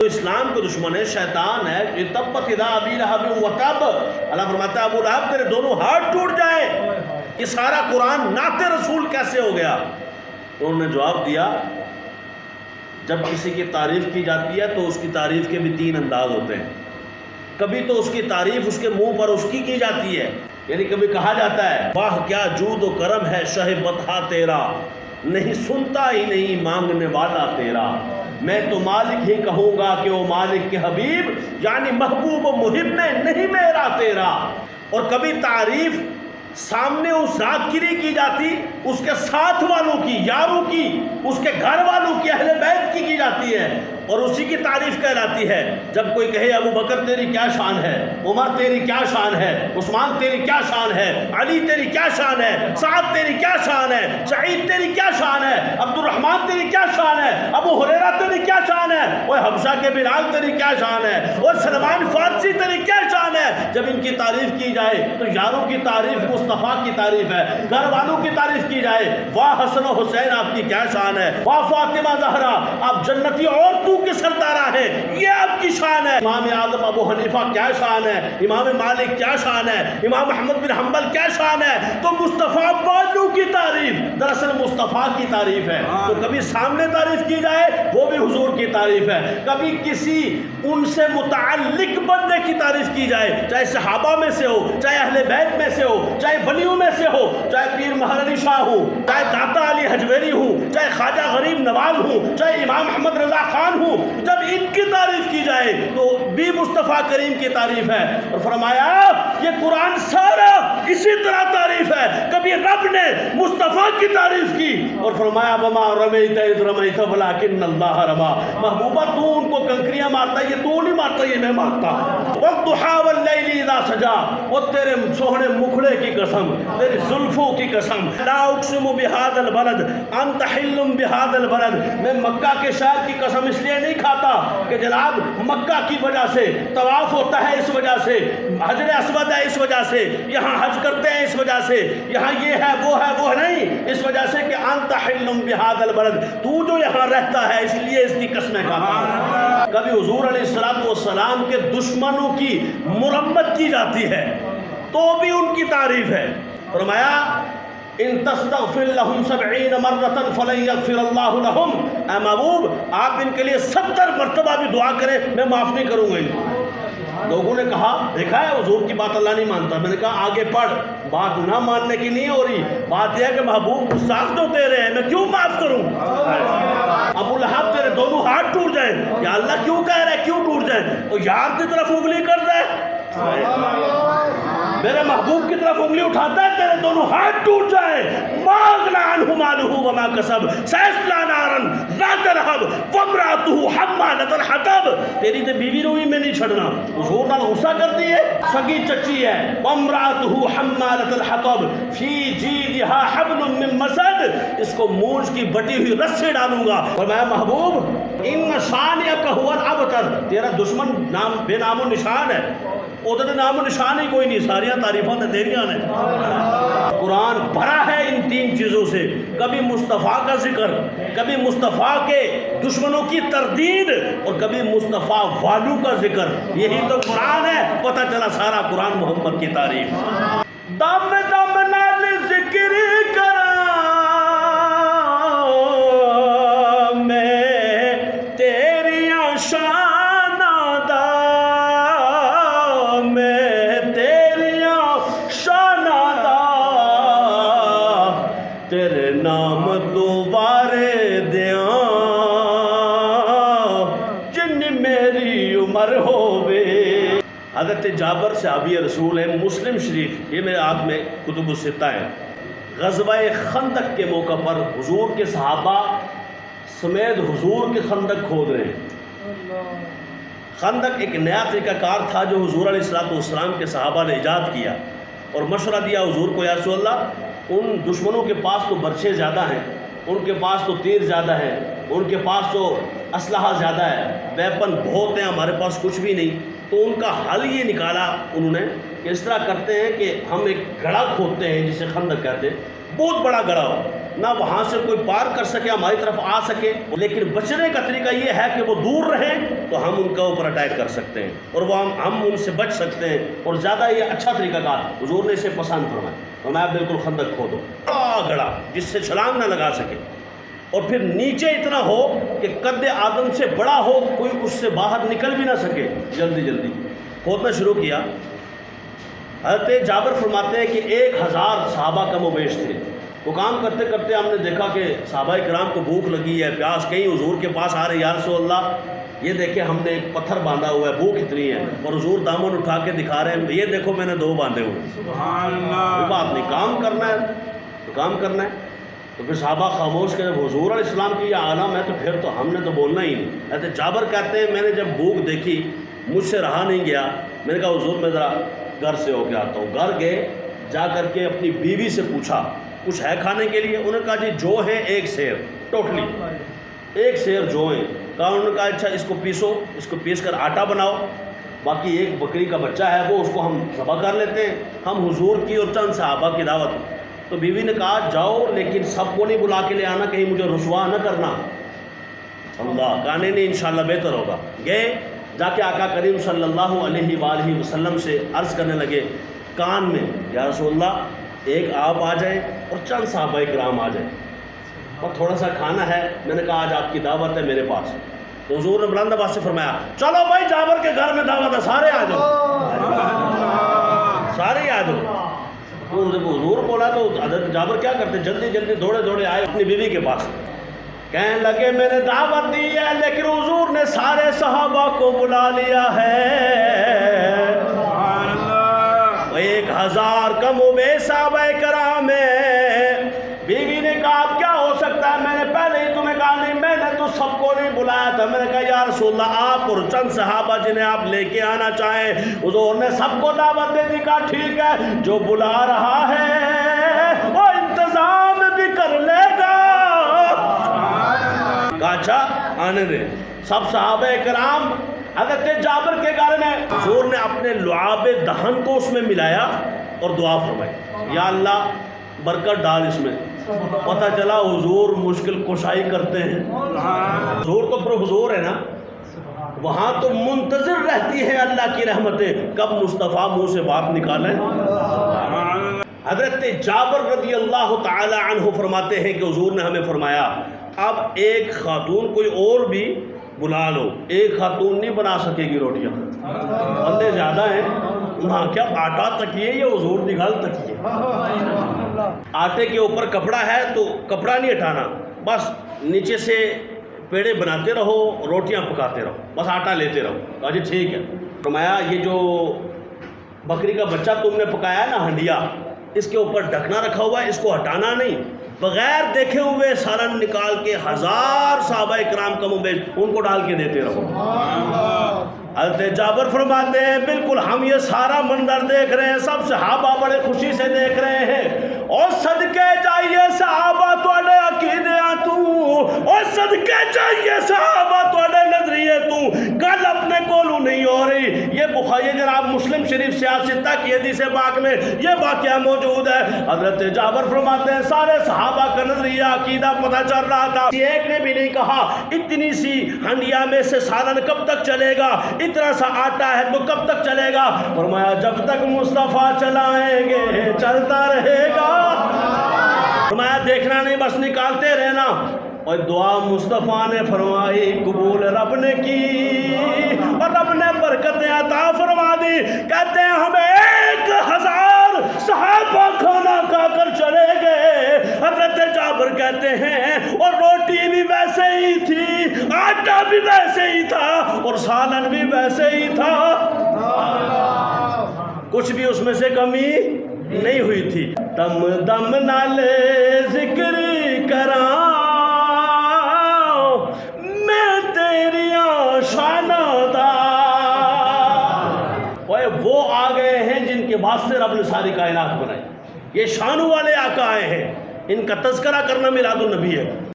اسلام کے دشمن ہے، شیطان ہے، تبت یدا ابی لہب وتب، اللہ فرماتا ہے ابو لہب تیرے دونوں ہاتھ ٹوٹ جائے۔ یہ سارا قرآن نعت رسول کیسے ہو گیا؟ انہوں نے جواب دیا جب کسی کی تعریف کی جاتی ہے تو اس کی تعریف کے بھی تین انداز ہوتے ہیں۔ کبھی تو اس کی تعریف اس کے منہ پر اس کی جاتی ہے، یعنی کبھی کہا جاتا ہے واہ کیا جود و کرم ہے شہ بطحا تیرا، نہیں سنتا ہی نہیں مانگنے والا تیرا، میں تو مالک ہی کہوں گا کہ وہ مالک کے حبیب، یعنی محبوب و محب میں نہیں میرا تیرا۔ اور کبھی تعریف سامنے اس ذات کی نہیں کی جاتی، اس کے ساتھ والوں کی، یاروں کی، اس کے گھر والوں کی، اہل بیت کی جاتی ہے، اور اسی کی تعریف کہلاتی ہے۔ جب کوئی کہے ابو بکر تیری کیا شان ہے، عمر تیری کیا شان ہے، عثمان تیری کیا شان ہے، علی تیری کیا شان ہے، سعد تیری کیا شان ہے، سعید تیری کیا شان ہے، عبد الرحمن تیری کیا شان ہے، ابو ہریرہ تیری کیا شان ہے، وہ حبشہ کے بلال تیری کیا شان ہے، اور سلمان فارسی تیری کیا شان ہے۔ جب ان کی تعریف کی جائے تو یاروں کی تعریف مصطفیٰ کی تعریف ہے، گھر والوں کی تعریف کی جائے واہ حسن و حسین آپ کی کیا شان ہے، واہ فاطمہ زہرا آپ جنتی عورتوں کے سردارہ ہیں، یہ آپ کی شان ہے۔ امام اعظم ابو حنیفہ کیا شان ہے، امام مالک کیا شان ہے، امام احمد بن حنبل کیا شان ہے۔ تو مصطفیٰ والوں کی تعریف دراصل مصطفیٰ کی تعریف ہے۔ تو کبھی سامنے تعریف کی جائے وہ بھی حضور کی تعریف ہے، کبھی کسی ان سے متعلق بندے کی تعریف کی جائے، چاہے صحابہ میں سے ہو، چاہے اہل بیت میں سے ہو، چاہے ولیوں میں سے ہو، چاہے پیر مہر علی شاہ ہو، چاہے داتا علی حجویری ہو، چاہے خواجہ غریب نواز ہو، چاہے امام احمد رضا خان ہو، جب ان کی تعریف کی جائے تو بھی مصطفیٰ کریم کی تعریف ہے۔ اور فرمایا یہ قرآن سارا اسی طرح تعریف ہے۔ کبھی رب نے مصطفیٰ کی تعریف کی اور فرمایا وما رمیت اذ رمیت ولکن اللہ رمی، محبوبہ تو ان کو کنکریاں مارتا ہے، یہ تو نہیں مارتا، یہ میں مارتا۔ والضحی واللیل اذا سجا، اور تیرے سوہنے مکھڑے کی قسم، تیری زلفوں کی قسم، لا اقسم بہذا البلد انت حل بہذا البلد، میں مکہ کے شہر کی قسم اس لیے نہیں کھاتا کہ جناب مکہ کی وجہ سے طواف ہوتا ہے، اس وجہ سے حجر اسود ہے، اس وجہ سے یہاں حج کرتے ہیں، اس وجہ سے یہاں یہ ہے وہ نہیں، اس وجہ سے کہ انت حل بہذا البلد، تو جو یہاں رہتا ہے اس لیے اس کی قسمیں کھاتا ہوں۔ کبھی حضور علیہ السلام کے دشمنوں کی مرمت کی جاتی ہے تو بھی ان کی تعریف ہے۔ فرمایا ان تستغفر لهم 70 مرة فلن يغفر الله لهم، اے محبوب آپ ان کے لیے 70 مرتبہ بھی دعا کریں میں معاف نہیں کروں گا ان کو۔ لوگوں نے کہا دیکھا ہے حضور کی بات اللہ نہیں مانتا، میں نے کہا آگے پڑھ، بات نہ ماننے کی نہیں ہو رہی، بات یہ ہے کہ محبوب صاف تو تیرے ہیں، میں کیوں معاف کروں؟ ابو لہب تیرے دونوں ہاتھ ٹوٹ جائیں، یا اللہ کیوں کہہ رہا ہے کیوں ٹوٹ جائیں؟ وہ یار کی طرف انگلی کر رہا ہے، میرے محبوب کی طرف انگلی اٹھاتا ہے تیرے دونوں ہاتھ ٹوٹ جائے۔ ماغنا عنہ مالہ وما کسب سیصلی نارا ذات لہب وامرأتہ حمالۃ الحطب، تیری تے بیوی روئی میں نہیں چھڑنا، حضور نال غصہ کر دیے، سگی چچی ہے، وامرأتہ حمالۃ الحطب فی جیدہا حبل من مسد، اس کو مونج کی بٹی ہوئی رسی ڈالوں گا۔ فرمایا محبوب ان شانئک ھو الابتر، تیرا دشمن بے نام و نشان ہے، ادھر نام و نشان ہی کوئی نہیں، ساریاں تعریفاں تے تیریاں نے۔ قرآن بھرا ہے ان تین چیزوں سے، کبھی مصطفیٰ کا ذکر، کبھی مصطفیٰ کے دشمنوں کی تردید، اور کبھی مصطفیٰ والوں کا ذکر۔ یہی تو قرآن ہے، پتہ چلا سارا قرآن محمد کی تعریف۔ دم دم نال ذکر کراں میں تیریاں شان، تیرے نام دوبارے دیاں جن میری عمر ہووے۔ حضرت جابر صحابی رسول ہے، مسلم شریف، یہ میرے ہاتھ میں کتب الستہ ہے۔ غزوہ خندق کے موقع پر حضور کے صحابہ سمیت حضور کے خندق کھود رہے ہیں۔ خندق ایک نیا طریقہ کار تھا جو حضور علیہ السلام کے صحابہ نے ایجاد کیا اور مشورہ دیا حضور کو، یا رسول اللہ ان دشمنوں کے پاس تو برچے زیادہ ہیں، ان کے پاس تو تیر زیادہ ہیں، ان کے پاس تو اسلحہ زیادہ ہے، ویپن بہت ہیں، ہمارے پاس کچھ بھی نہیں۔ تو ان کا حل یہ نکالا انہوں نے کہ اس طرح کرتے ہیں کہ ہم ایک گڑھا کھودتے ہیں جسے خندق کہتے ہیں، بہت بڑا گڑھا ہو، نہ وہاں سے کوئی پار کر سکے ہماری طرف آ سکے، لیکن بچنے کا طریقہ یہ ہے کہ وہ دور رہیں تو ہم ان کے اوپر اٹیک کر سکتے ہیں اور وہ ہم ان سے بچ سکتے ہیں، اور زیادہ یہ اچھا طریقہ کار حضور نے اسے پسند فرمایا۔ تو میں بالکل خندق کھودو گڑا جس سے چھلانگ نہ لگا سکے، اور پھر نیچے اتنا ہو کہ قد آدم سے بڑا ہو، کوئی اس سے باہر نکل بھی نہ سکے، جلدی جلدی کھودنا شروع کیا۔ حضرت جابر فرماتے ہیں کہ 1000 صحابہ کم و بیش تھے۔ وہ کام کرتے کرتے ہم نے دیکھا کہ صحابہ کرام کو بھوک لگی ہے، پیاس، کہیں حضور کے پاس آ رہے، یا رسول اللہ یہ دیکھیں ہم نے ایک پتھر باندھا ہوا ہے، بھوک اتنی ہے، اور حضور دامن اٹھا کے دکھا رہے ہیں، یہ دیکھو میں نے 2 باندھے ہوئے۔ سبحان اللہ، کوئی بات نہیں، کام کرنا ہے تو کام کرنا ہے۔ تو پھر صحابہ خاموش کہ جب حضور علیہ السلام کی یہ عالم ہے تو پھر تو ہم نے تو بولنا ہی نہیں۔ حضرت جابر کہتے ہیں میں نے جب بھوک دیکھی مجھ سے رہا نہیں گیا، میں نے کہا حضور میں ذرا گھر سے ہو کے آتا ہوں۔ گھر گئے، جا کر کے اپنی بیوی سے پوچھا کچھ ہے کھانے کے لیے؟ انہوں نے کہا جی جو ہے 1 سیر، ٹوٹلی 1 سیر جو ہیں۔ کہا انہوں نے کہا اچھا اس کو پیسو، اس کو پیس کر آٹا بناؤ، باقی 1 بکری کا بچہ ہے وہ اس کو ہم ذبح کر لیتے ہیں، ہم حضور کی اور چند صحابہ کی دعوت۔ تو بیوی نے کہا جاؤ لیکن سب کو نہیں بلا کے لے آنا، کہیں مجھے رسوا نہ کرنا۔ اللہ کہا نہیں انشاءاللہ بہتر ہوگا۔ گئے، جا کے آقا کریم صلی اللہ علیہ وآلہ وسلم سے عرض کرنے لگے کان میں، یا رسول اللہ ایک آپ آ جائیں اور چند صحابہ کرام آ جائیں، اور تھوڑا سا کھانا ہے۔ میں نے کہا آج آپ کی دعوت ہے میرے پاس۔ تو حضور نے بلند آواز سے فرمایا چلو بھائی جابر کے گھر میں دعوت ہے، سارے آ جاؤ، سارے آ جاؤ۔ تو جب حضور بولا تو حضرت جابر کیا کرتے، جلدی جلدی دوڑے دوڑے آئے اپنی بیوی کے پاس، کہنے لگے میں نے دعوت دی ہے لیکن حضور نے سارے صحابہ کو بلا لیا ہے، 1000 کم و بیش صحابہ کرام ہیں۔ بیوی نے کہا اب کیا ہو سکتا ہے، میں نے پہلے ہی تمہیں کہا نہیں، میں نے تو سب کو نہیں بلایا تھا۔ میں نے کہا یا رسول اللہ آپ اور چند صحابہ جنہیں آپ لے کے آنا چاہیں، حضور نے سب کو دعوت دے دی۔ کہا ٹھیک ہے، جو بلا رہا ہے وہ انتظام بھی کر لے گا۔ کہا اچھا آنے دے۔ سب صحابہ کرام حضرت جابر کے گھر میں، حضور نے اپنے لعاب دہن کو اس میں ملایا اور دعا فرمائی یا اللہ برکت ڈال اس میں۔ پتہ چلا حضور مشکل کشائی کرتے ہیں، حضور تو پر حضور ہے نا، وہاں تو منتظر رہتی ہے اللہ کی رحمتیں کب مصطفیٰ منہ سے بات نکالیں۔ حضرت جابر رضی اللہ تعالی عنہ فرماتے ہیں کہ حضور نے ہمیں فرمایا اب ایک خاتون کوئی اور بھی بلا لو، ایک خاتون نہیں بنا سکے گی روٹیاں، بندے زیادہ ہیں، وہاں کیا آٹا تکیے یا حضور دی گل تکیے؟ آٹے کے اوپر کپڑا ہے تو کپڑا نہیں ہٹانا، بس نیچے سے پیڑے بناتے رہو، روٹیاں پکاتے رہو، بس آٹا لیتے رہو۔ کہا جی ٹھیک ہے۔ فرمایا یہ جو بکری کا بچہ تم نے پکایا ہے نا ہنڈیا، اس کے اوپر ڈھکنا رکھا ہوا ہے، اس کو ہٹانا نہیں، بغیر دیکھے ہوئے سالن نکال کے 1000 صحابہ کرام کم و بیش ان کو ڈال کے دیتے رہو۔ حضرت جابر فرماتے ہیں بالکل ہم یہ سارا منظر دیکھ رہے ہیں، سب صحابہ بڑے خوشی سے دیکھ رہے ہیں، اور صدقے چاہیے صحابہ توڑے عقیدے اور صدقے چاہیے صحابہ توڑے نظریے گل اپنے کولو نہیں ہو رہی۔ یہ بخاری جناب مسلم شریف سیاستہ کی حدیث پاک میں یہ واقعہ موجود ہے۔ حضرت جابر فرماتے ہیں سارے صحابہ کا نظریہ عقیدہ پتہ چل رہا تھا، ایک نے بھی نہیں کہا اتنی سی ہنڈیا میں سے سالن کب تک چلے گا، اتنا سا آٹا ہے تو کب تک چلے گا؟ فرمایا جب تک مصطفیٰ چلائیں گے چلتا رہے گا۔ فرمایا دیکھنا نہیں بس نکالتے رہنا۔ اور دعا مصطفیٰ نے فرمائی، قبول رب نے کی اور رب نے برکتیں عطا فرما دی۔ کہتے ہیں ہمیں 1000 صحابہ کھانا کھا کر چلے گئے۔ حضرت جابر کہتے ہیں اور روٹی بھی ویسے ہی تھی، آٹا بھی ویسے ہی تھا اور سالن بھی ویسے ہی تھا، کچھ بھی اس میں سے کمی نہیں ہوئی تھی۔ دم دم نال ذکر کراں میں تیریاں شاناں دا۔ وہ آ گئے ہیں جن کے واسطے رب نے ساری کائنات بنائی، یہ شانوں والے آقا آئے ہیں، ان کا تذکرہ کرنا میلاد النبی ہے۔